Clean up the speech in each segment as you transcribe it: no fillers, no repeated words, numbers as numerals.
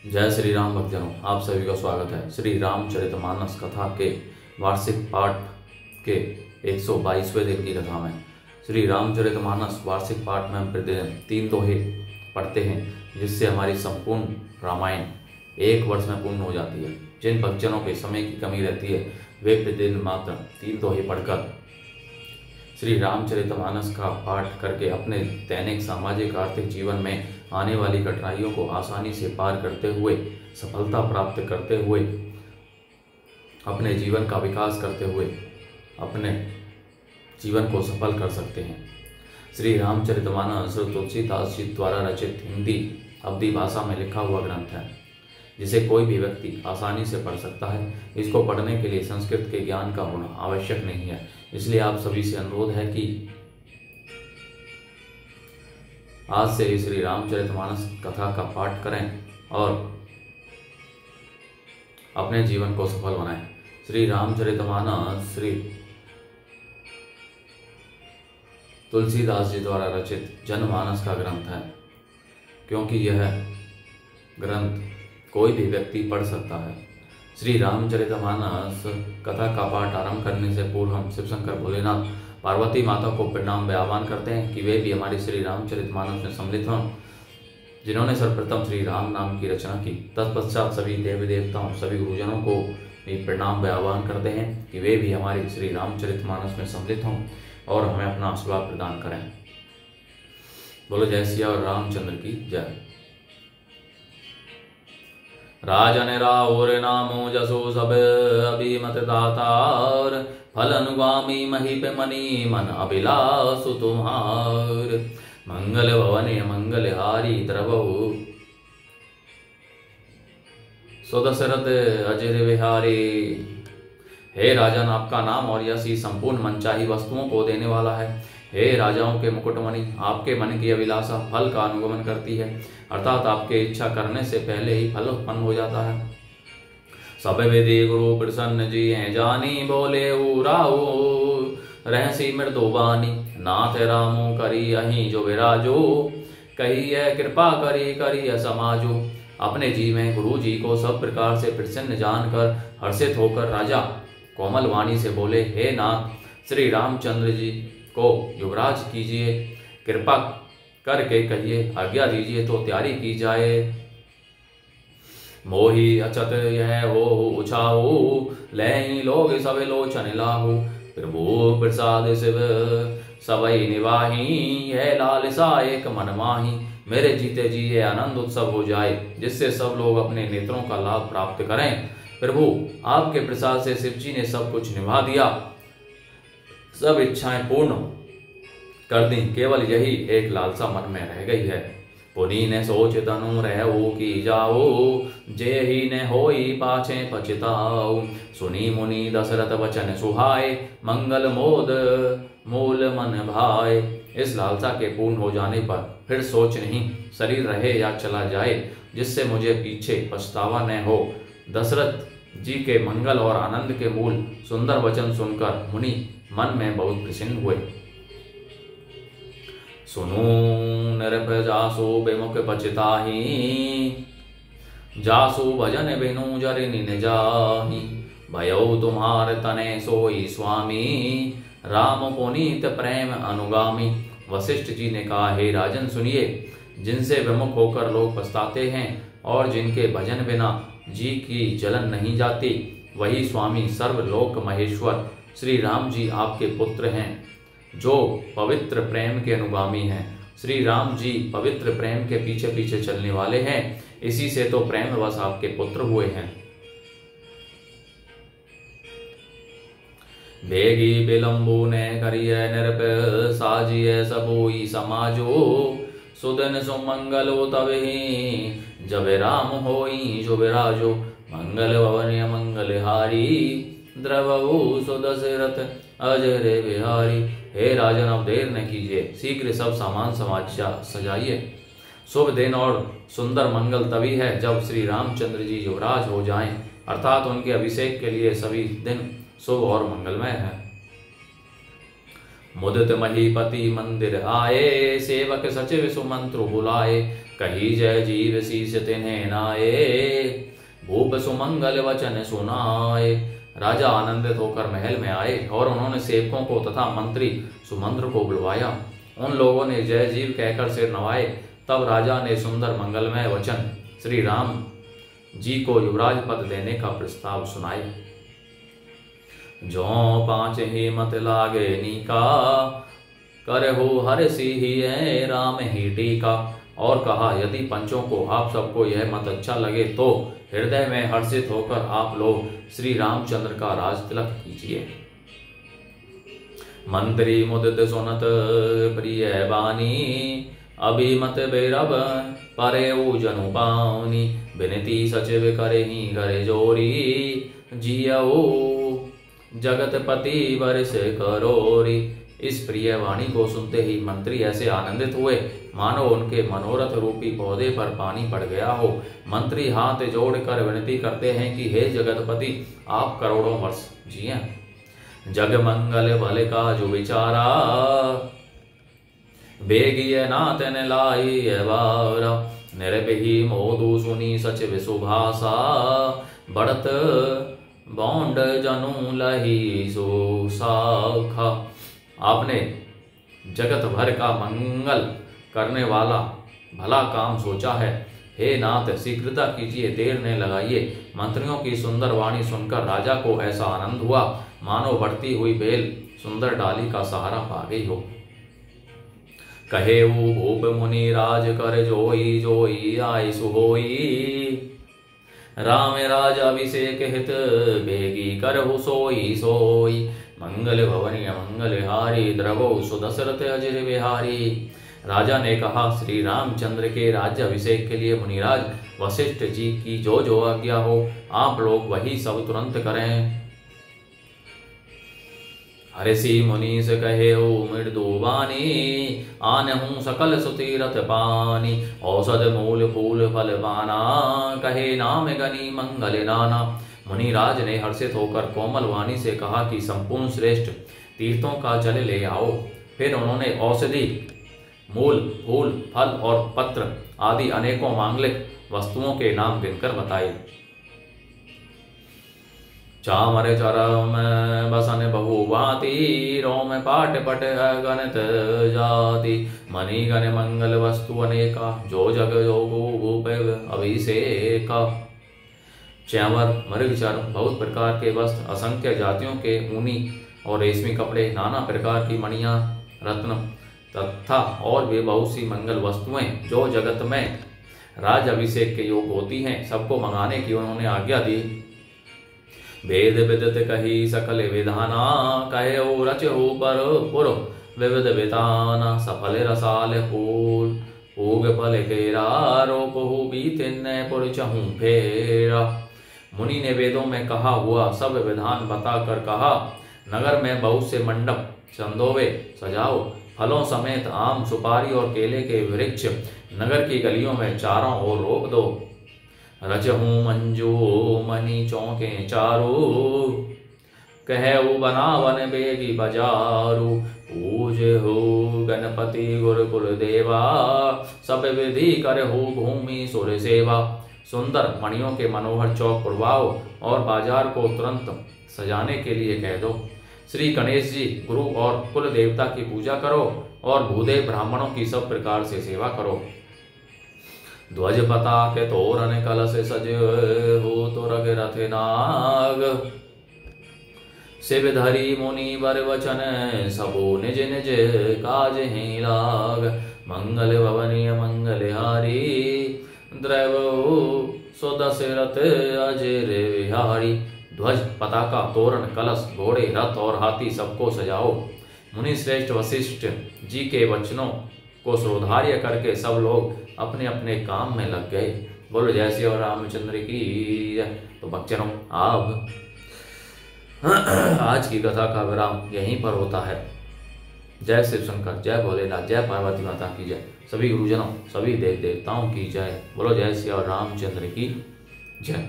जय श्री राम भक्तजनों, आप सभी का स्वागत है। श्री रामचरितमानस कथा के वार्षिक पाठ के 122वें दिन की कथा में। श्री रामचरितमानस वार्षिक पाठ में हम प्रतिदिन 3 दोहे पढ़ते हैं, जिससे हमारी संपूर्ण रामायण 1 वर्ष में पूर्ण हो जाती है। जिन भक्तजनों के समय की कमी रहती है वे प्रतिदिन मात्र 3 दोहे पढ़कर श्री रामचरितमानस का पाठ करके अपने दैनिक सामाजिक आर्थिक जीवन में आने वाली कठिनाइयों को आसानी से पार करते हुए, सफलता प्राप्त करते हुए, अपने जीवन का विकास करते हुए अपने जीवन को सफल कर सकते हैं। श्री रामचरितमानस तुलसीदास जी द्वारा रचित हिंदी अवधी भाषा में लिखा हुआ ग्रंथ है, जिसे कोई भी व्यक्ति आसानी से पढ़ सकता है। इसको पढ़ने के लिए संस्कृत के ज्ञान का होना आवश्यक नहीं है। इसलिए आप सभी से अनुरोध है कि आज से ही श्री रामचरितमानस कथा का पाठ करें और अपने जीवन को सफल बनाएं। श्री रामचरितमानस श्री तुलसीदास जी द्वारा रचित जनमानस का ग्रंथ है, क्योंकि यह ग्रंथ कोई भी व्यक्ति पढ़ सकता है। श्री रामचरितमानस कथा का पाठ आरंभ करने से पूर्व हम शिव शंकर भोलेनाथ पार्वती माता को प्रणाम व आह्वान करते हैं कि वे भी हमारी श्री रामचरितमानस में सम्मिलित हों, जिन्होंने सर्वप्रथम श्री राम नाम की रचना की। तत्पश्चात सभी देवी देवताओं, सभी गुरुजनों को भी प्रणाम व आह्वान करते हैं कि वे भी हमारी श्री रामचरितमानस में सम्मिलित हों और हमें अपना आशीर्वाद प्रदान करें। बोलो जय सिया और रामचंद्र की जय। राजन राउर नामो जसो सब अभिमत दातार, फल अनुगामी महीप मनी मन अभिलाषु तुम्हार। मंगल भवने मंगल हारी द्रवहु, सुदशरथ अजर विहारी। हे राजन, आपका नाम और यश ही संपूर्ण मनचाही वस्तुओं को देने वाला है। हे राजाओं के मुकुटमणि, आपके मन की अभिलाषा फल का अनुगमन करती है, अर्थात आपके इच्छा करने से पहले ही फल उत्पन्न हो जाता है। सब विधि गुरु प्रसन्न जी हैं जानी, बोले राऊ रहसी मृदुबानी। नाथ रामो करी अहीं जो विराजो, कही है कृपा करी करी समाजो। अपने जी में गुरु जी को सब प्रकार से प्रसन्न जानकर हर्षित होकर राजा कोमल वाणी से बोले, हे नाथ, श्री रामचंद्र जी को युवराज कीजिए, कृपा करके कहिए, आज्ञा दीजिए तो तैयारी की जाए। मोही अचत यह हो उछाहू, लय लोग सब लोचन लाहू। प्रभु प्रसाद शिव सबई निवाही, यह लालसा एक मन माही। मेरे जीते जी ये आनंद उत्सव हो जाए, जिससे सब लोग अपने नेत्रों का लाभ प्राप्त करें। प्रभु, आपके प्रसाद से शिव जी ने सब कुछ निभा दिया, सब इच्छाएं पूर्ण कर दी, केवल यही एक लालसा मन में रह गई है। पुनी ने सोच तनु रहू की जाओ, जे ही ने होई पाछे पछताओ। सुनी मुनि दशरथ वचन सुहाए, मंगल मोद मूल मन भाए। इस लालसा के पूर्ण हो जाने पर फिर सोच नहीं, शरीर रहे या चला जाए, जिससे मुझे पीछे पछतावा न हो। दशरथ जी के मंगल और आनंद के मूल सुंदर वचन सुनकर मुनि मन में बहुत प्रसन्न हुए। सुनो नृप जासु विमुख पछताही, जासु भजन बिनु जरि निन जाही। भयो तुम्हार तने सोई स्वामी, राम पुनीत प्रेम अनुगामी। वशिष्ठ जी ने कहा, हे राजन सुनिए, जिनसे विमुख होकर लोग पछताते हैं और जिनके भजन बिना जी की जलन नहीं जाती, वही स्वामी सर्वलोक महेश्वर श्री राम जी आपके पुत्र हैं, जो पवित्र प्रेम के अनुगामी हैं। श्री राम जी पवित्र प्रेम के पीछे पीछे चलने वाले हैं, इसी से तो प्रेमवश आपके पुत्र हुए हैं। बेगी विलंबु ने करिय नृप, साजिय सबोई समाजो। सुदन सुमंगलो तबहि, जब राम होई जो विराजो। मंगल भवन मंगल हारी, द्रवहु सुदशरथ अजर बिहारी। हे राजन, अब देर न कीजिए, शीघ्र सब सामान सजाइए। शुभ दिन और सुंदर मंगल तभी है जब श्री रामचंद्र जी युवराज हो जाएं, अर्थात उनके अभिषेक के लिए सभी दिन शुभ और मंगलमय है। मुदित महीपति मंदिर आए, सेवक सचिव सुमंत्र बुलाए, कही जय जीव शीस तिन्हें नाये, भूप सुमंगल वचन सुनाए। राजा आनंदित होकर महल में आए और उन्होंने सेवकों को तथा मंत्री सुमंत्र को बुलवाया। उन लोगों ने जय जीव कहकर सिर नवाए। तब राजा ने सुंदर मंगलमय वचन श्री राम जी को युवराज पद देने का प्रस्ताव सुनाए। जो 5 ही मत लागे नीका, करहु हर सी राम ही टीका। और कहा, यदि पंचों को आप सबको यह मत अच्छा लगे तो हृदय में हर्षित होकर आप लोग श्री रामचंद्र का राज तिलक कीजिए। मंत्री मुदित सुनत प्रिय बानी, अभिमत बेरब परे जनु पानी। विनती सचिव करे ही करे जोरी, जियऊ जगतपति वर्ष करोरी। इस प्रिय वाणी को सुनते ही मंत्री ऐसे आनंदित हुए मानो उनके मनोरथ रूपी पौधे पर पानी पड़ गया हो। मंत्री हाथ जोड़कर विनती करते हैं कि हे जगतपति, आप करोड़ों वर्ष जिए। जग मंगल भले का जो विचारा, बेगिय नातन लाई बारा। निरपही मोदु सुनी सचिव सुभाषा, बढ़त बौंड जनु लही सुशाखा। आपने जगत भर का मंगल करने वाला भला काम सोचा है। हे नाथ, शीघ्रता कीजिए, देर न लगाइए। मंत्रियों की सुंदर वाणी सुनकर राजा को ऐसा आनंद हुआ मानो बढ़ती हुई बेल सुंदर डाली का सहारा पा गई हो। कहे वो भूप मुनि राज कर जोई, जोई आई सुहोई। राम राज अभिषेक हित, बेगी करहु सोई सोई। मंगल भवनी मंगल हारी, द्रवो सुदशरथ अजर बिहारी। राजा ने कहा, श्री रामचंद्र के राज्य अभिषेक के लिए मुनिराज वशिष्ठ जी की जो जो आज्ञा हो आप लोग वही सब तुरंत करें। हर्षि मुनीस कहे हो मृदु वाणी, आनहु सकल सुतीरथ पानी। औषध मूल फूल फल पाना, कहे नाम गनी मंगल नाना। मुनिराज ने हर्षित होकर कोमल वाणी से कहा कि संपूर्ण श्रेष्ठ तीर्थों का जल ले आओ। फिर उन्होंने औषधि, मूल, फूल, फल और पत्र आदि अनेकों मांगलिक वस्तुओं के नाम गिनकर बताए। चामर चरम बसन बहु भांति, रोम पाट पट गणित जाति। मणि गण मंगल वस्तु अनेका, जो जग जोगु भूप अभिषेका। च्यामर, मृगचर्म, बहुत प्रकार के वस्त्र, असंख्य जातियों के ऊनी और रेशमी कपड़े, नाना प्रकार की मणियां, रत्न तथा और भी बहुत सी मंगल वस्तुएं जो जगत में राज अभिषेक के योग होती हैं, सबको मंगाने की उन्होंने आज्ञा दी। वेद विदित कही सकल विधाना, कहे ओ रच हो पर पुर विविध विताना। सफल रसाल फूल पूग फल केरा, रोप हो बीतिन पुर चहूं फेरा। मुनि ने वेदों में कहा हुआ सब विधान बताकर कहा, नगर में बहुत से मंडप चंदोवे सजाओ। फलों समेत आम, सुपारी और केले के वृक्ष नगर की गलियों में चारों ओर रोक दो। रचहूं मंजू मणि चौके चारू, कहू बनावन बेगी बजारू। पूज हो गणपति गुरुकुल देवा, सब विधि कर हो भूमि सुर सेवा। सुंदर मणियों के मनोहर चौक पुरवाओ और बाजार को तुरंत सजाने के लिए कह दो। श्री गणेश जी, गुरु और कुल देवता की पूजा करो और भूदेव ब्राह्मणों की सब प्रकार से सेवा करो। ध्वज पताके तोरण कलश सज हो तो रग रथ नाग। शिव धरी मुनि बर वचन, सबो निज निज काज ही लाग। मंगल भवनीय मंगल हारी, द्रव सुदशरथ अजर विहारी। ध्वज, पताका, तोरण, कलश, घोड़े, रथ और हाथी सबको सजाओ। मुनि श्रेष्ठ वशिष्ठ जी के वचनों को श्रोधार्य करके सब लोग अपने अपने काम में लग गए। बोलो जय श्री रामचंद्र की जय। तो बच्चों, अब आज की कथा का विराम यहीं पर होता है। जय शिव शंकर, जय भोलेनाथ, जय पार्वती माता की जय। सभी गुरुजनों, सभी देव देवताओं की जय। बोलो जय श्री रामचंद्र की जय।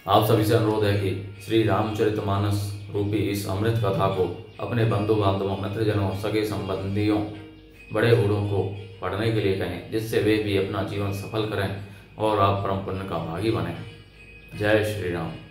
आप सभी से अनुरोध है कि श्री रामचरितमानस रूपी इस अमृत कथा को अपने बंधु बांधवों, मित्रजनों, सगे संबंधियों, बड़े बूढ़ों को पढ़ने के लिए कहें, जिससे वे भी अपना जीवन सफल करें और आप परम पुण्य का भागी बने। जय श्री राम।